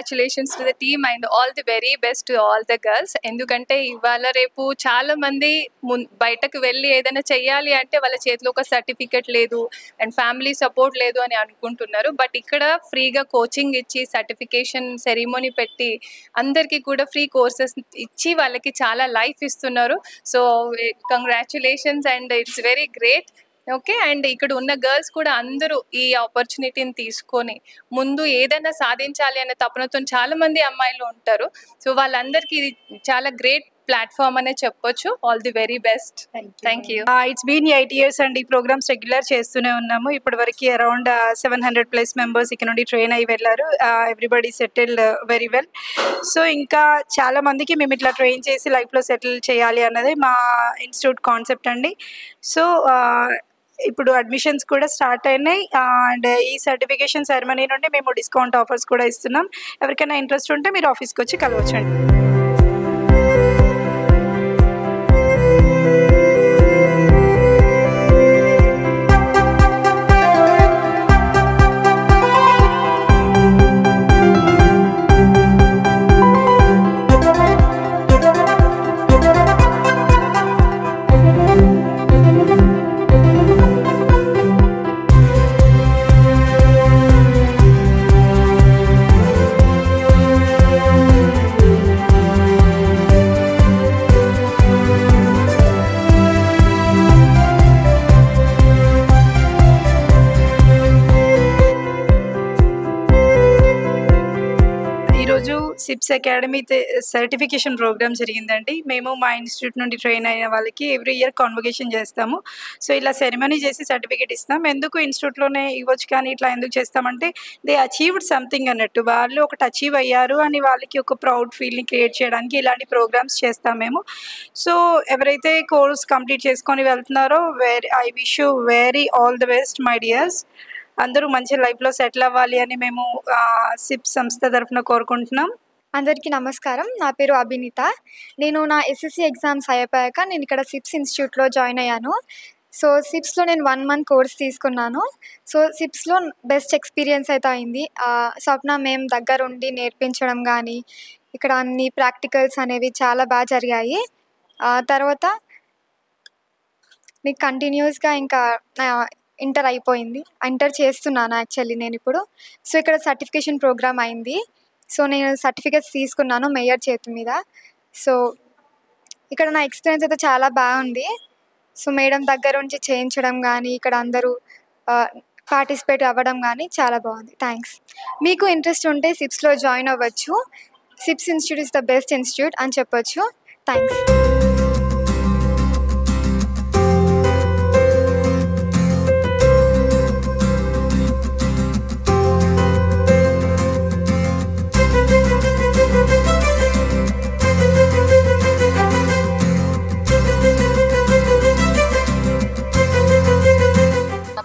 Congratulations to the team and all the very best to all the girls. ఎందుకంటే ఇవాళ రేపు చాలా మంది బయటకు వెళ్ళి ఏదైనా చెయ్యాలి అంటే వాళ్ళ చేతిలో ఒక సర్టిఫికెట్ లేదు అండ్ ఫ్యామిలీ సపోర్ట్ లేదు అని అనుకుంటున్నారు. బట్ ఇక్కడ ఫ్రీగా కోచింగ్ ఇచ్చి సర్టిఫికేషన్ సెరిమోనీ పెట్టి అందరికీ కూడా ఫ్రీ కోర్సెస్ ఇచ్చి వాళ్ళకి చాలా లైఫ్ ఇస్తున్నారు. So congratulations and it's very great. Okay, and ఇక్కడ ఉన్న గర్ల్స్ కూడా అందరూ ఈ ఆపర్చునిటీని తీసుకొని ముందు ఏదైనా సాధించాలి అనే తపనతో చాలా మంది అమ్మాయిలు ఉంటారు. సో వాళ్ళందరికీ ఇది చాలా గ్రేట్ ప్లాట్ఫామ్ అనే చెప్పొచ్చు. All the very best. Thank you. It's been 8 years and ఈ ప్రోగ్రామ్స్ రెగ్యులర్ చేస్తూనే ఉన్నాము. ఇప్పటి వరకు అరౌండ్ 700+ మెంబర్స్ ఇక్కడ నుండి ట్రైన్ అయ్యి వెళ్ళారు. Everybody settled very well. So ఇంకా చాలా మందికి మేము ఇట్లా ట్రైన్ చేసి లైఫ్లో సెటిల్ చేయాలి అన్నది మా ఇన్స్టిట్యూట్ కాన్సెప్ట్ అండి. సో ఇప్పుడు అడ్మిషన్స్ కూడా స్టార్ట్ అయినాయి అండ్ ఈ సర్టిఫికేషన్ సెరమనీ నుండి మేము డిస్కౌంట్ ఆఫర్స్ కూడా ఇస్తున్నాం. ఎవరికైనా ఇంట్రెస్ట్ ఉంటే మీరు ఆఫీస్కి వచ్చి కలవచ్చండి. సిప్స్ అకాడమీ సర్టిఫికేషన్ ప్రోగ్రామ్ జరిగిందండి. మేము మా ఇన్స్టిట్యూట్ నుండి ట్రైన్ అయిన వాళ్ళకి ఎవ్రీ ఇయర్ కాన్వకేషన్ చేస్తాము. సో ఇలా సెరమనీ చేసి సర్టిఫికేట్ ఇస్తాం. ఎందుకు ఇన్స్టిట్యూట్లోనే ఇవ్వచ్చు కానీ ఇట్లా ఎందుకు చేస్తామంటే దే అచీవ్డ్ సంథింగ్ అన్నట్టు, వాళ్ళు ఒకటి అచీవ్ అయ్యారు అని వాళ్ళకి ఒక ప్రౌడ్ ఫీల్ని క్రియేట్ చేయడానికి ఇలాంటి ప్రోగ్రామ్స్ చేస్తాం మేము. సో ఎవరైతే కోర్స్ కంప్లీట్ చేసుకొని వెళ్తున్నారో I wish you very all the best my dears. అందరూ మంచి లైఫ్లో సెటిల్ అవ్వాలి అని మేము సిప్ సంస్థ తరఫున కోరుకుంటున్నాం. అందరికీ నమస్కారం. నా పేరు అభినీత. నేను నా ఎస్ఎస్సి ఎగ్జామ్స్ అయిపోయాక నేను ఇక్కడ సిప్స్ ఇన్స్టిట్యూట్లో జాయిన్ అయ్యాను. సో సిప్స్లో నేను 1 month కోర్స్ తీసుకున్నాను. సో సిప్స్లో బెస్ట్ ఎక్స్పీరియన్స్ అయితే అయింది. స్వప్న మేము దగ్గరుండి నేర్పించడం కానీ ఇక్కడ అన్ని ప్రాక్టికల్స్ అనేవి చాలా బాగా జరిగాయి. తర్వాత మీకు కంటిన్యూస్గా ఇంకా ఇంటర్ అయిపోయింది. ఇంటర్ చేస్తున్నాను యాక్చువల్లీ నేను ఇప్పుడు. సో ఇక్కడ సర్టిఫికేషన్ ప్రోగ్రామ్ అయింది. సో నేను సర్టిఫికేట్స్ తీసుకున్నాను మేయర్ చేతి మీద. సో ఇక్కడ నా ఎక్స్పీరియన్స్ అయితే చాలా బాగుంది. సో మేడం దగ్గర నుంచి చేయించడం కానీ ఇక్కడ అందరూ పార్టిసిపేట్ అవ్వడం కానీ చాలా బాగుంది. థ్యాంక్స్. మీకు ఇంట్రెస్ట్ ఉంటే సిప్స్లో జాయిన్ అవ్వచ్చు. SIPs institute is the best institute అని చెప్పొచ్చు. థ్యాంక్స్.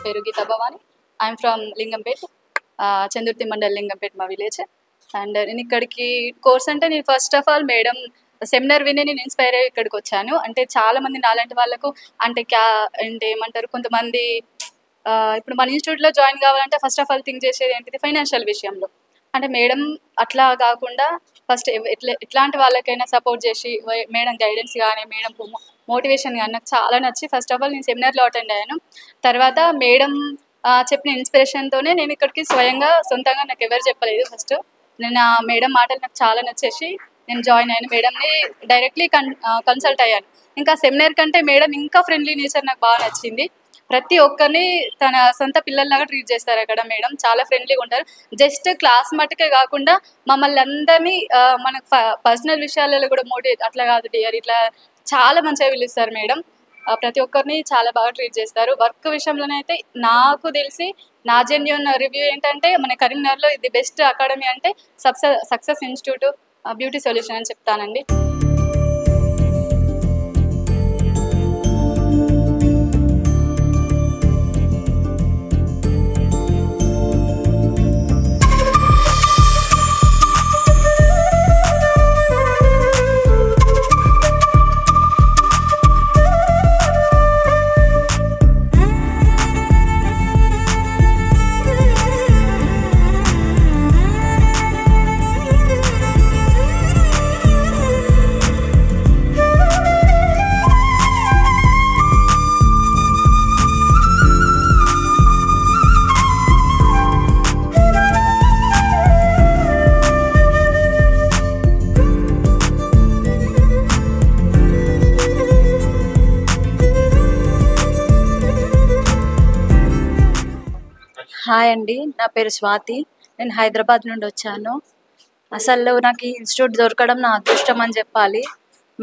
పేరు గీతా భవాని. ఐఎమ్ ఫ్రమ్ లింగంపేట్, చందుర్తి మండల్, లింగంపేట్ మా విలేజ్. అండ్ నేను ఇక్కడికి కోర్స్ అంటే నేను first of all madam seminar విని నేను ఇన్స్పైర్ అయ్యి ఇక్కడికి వచ్చాను. అంటే చాలామంది నాలాంటి వాళ్ళకు అంటే అంటే ఏమంటారు కొంతమంది ఇప్పుడు మన ఇన్స్టిట్యూట్లో జాయిన్ కావాలంటే ఫస్ట్ ఆఫ్ ఆల్ థింక్ చేసేది ఏంటిది ఫైనాన్షియల్ విషయంలో. అంటే మేడం అట్లా కాకుండా ఫస్ట్ ఎట్లాంటి వాళ్ళకైనా సపోర్ట్ చేసి మేడం గైడెన్స్ కానీ మేడం మోటివేషన్ కానీ నాకు చాలా నచ్చి ఫస్ట్ ఆఫ్ ఆల్ నేను సెమినార్లో అటెండ్ అయ్యాను. తర్వాత మేడం చెప్పిన ఇన్స్పిరేషన్తోనే నేను ఇక్కడికి స్వయంగా సొంతంగా నాకు ఎవరు చెప్పలేదు. ఫస్ట్ నేను ఆ మేడం మాటలు నాకు చాలా నచ్చేసి నేను జాయిన్ అయ్యాను. మేడంని డైరెక్ట్లీ కన్సల్ట్ అయ్యాను. ఇంకా సెమినార్ కంటే మేడం ఇంకా ఫ్రెండ్లీ నేచర్ నాకు బాగా నచ్చింది. ప్రతి ఒక్కరిని తన సొంత పిల్లల్లాగా ట్రీట్ చేస్తారు అక్కడ. మేడం చాలా ఫ్రెండ్లీగా ఉంటారు. జస్ట్ క్లాస్ మట్టుకే కాకుండా మమ్మల్ని అందరినీ మన పర్సనల్ విషయాలలో కూడా మోటివేట్ అట్లా కాదు డియర్ ఇట్లా చాలా మంచిగా పిలుస్తారు మేడం. ప్రతి ఒక్కరిని చాలా బాగా ట్రీట్ చేస్తారు. వర్క్ విషయంలోనైతే నాకు తెలిసి నా జెన్యూన్ రివ్యూ ఏంటంటే మన కరీంనగర్లో ఇది బెస్ట్ అకాడమీ అంటే సక్సెస్ ఇన్స్టిట్యూట్ బ్యూటీ సొల్యూషన్ అని చెప్తానండి. హాయ్ అండి, నా పేరు స్వాతి. నేను హైదరాబాద్ నుండి వచ్చాను. అసలు నాకు ఈ ఇన్స్టిట్యూట్ దొరకడం నా అదృష్టం అని చెప్పాలి.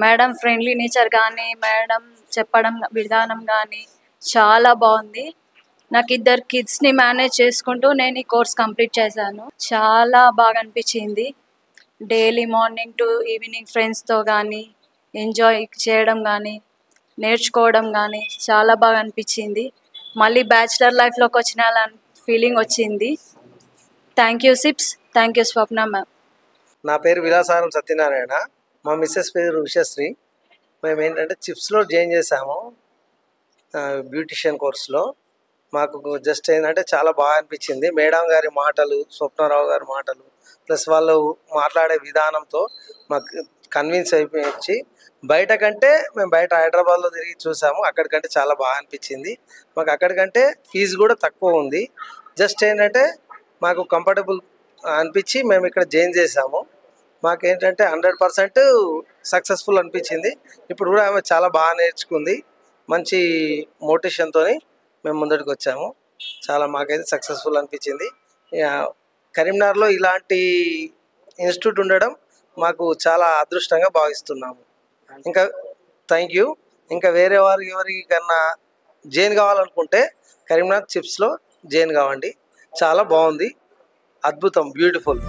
మేడం ఫ్రెండ్లీ నేచర్ కానీ, మేడం చెప్పడం విధానం కానీ చాలా బాగుంది. నాకు 2 కిడ్స్ని మేనేజ్ చేసుకుంటూ నేను ఈ కోర్స్ కంప్లీట్ చేశాను. చాలా బాగా అనిపించింది. డైలీ మార్నింగ్ టు ఈవినింగ్ ఫ్రెండ్స్తో కానీ ఎంజాయ్ చేయడం కానీ నేర్చుకోవడం కానీ చాలా బాగా అనిపించింది. మళ్ళీ బ్యాచిలర్ లైఫ్లోకి వచ్చిన ఫీలింగ్ వచ్చింది. Thank you SIPs, thank you Swapna ma'am. నా పేరు విలాసారం సత్యనారాయణ. మా మిస్సెస్ పేరు ఉషశ్రీ. మేము ఏంటంటే చిప్స్లో జాయిన్ చేసాము బ్యూటిషియన్ కోర్సులో. మాకు జస్ట్ ఏంటంటే చాలా బాగా అనిపించింది. మేడం గారి మాటలు, స్వప్నారావు గారి మాటలు, ప్లస్ వాళ్ళు మాట్లాడే విధానంతో మాకు కన్విన్స్ అయిపోయి బయట కంటే మేము బయట హైదరాబాద్లో తిరిగి చూసాము. అక్కడికంటే చాలా బాగా అనిపించింది మాకు. అక్కడికంటే ఫీజు కూడా తక్కువ ఉంది. జస్ట్ ఏంటంటే మాకు కంఫర్టబుల్ అనిపించి మేము ఇక్కడ జాయిన్ చేసాము. మాకేంటంటే 100% సక్సెస్ఫుల్ అనిపించింది. ఇప్పుడు కూడా ఆమె చాలా బాగా నేర్చుకుంది. మంచి మోటివేషన్తో మేము ముందరికి వచ్చాము. చాలా మాకైతే సక్సెస్ఫుల్ అనిపించింది. కరీంనగర్లో ఇలాంటి ఇన్స్టిట్యూట్ ఉండడం మాకు చాలా అదృష్టంగా భావిస్తున్నాము. ఇంకా థ్యాంక్ యూ. ఇంకా వేరే వారికి ఎవరికన్నా జాయిన్ కావాలనుకుంటే కరీంనగర్ చిప్స్లో జాయిన్ కావండి. చాలా బాగుంది, అద్భుతం, బ్యూటిఫుల్.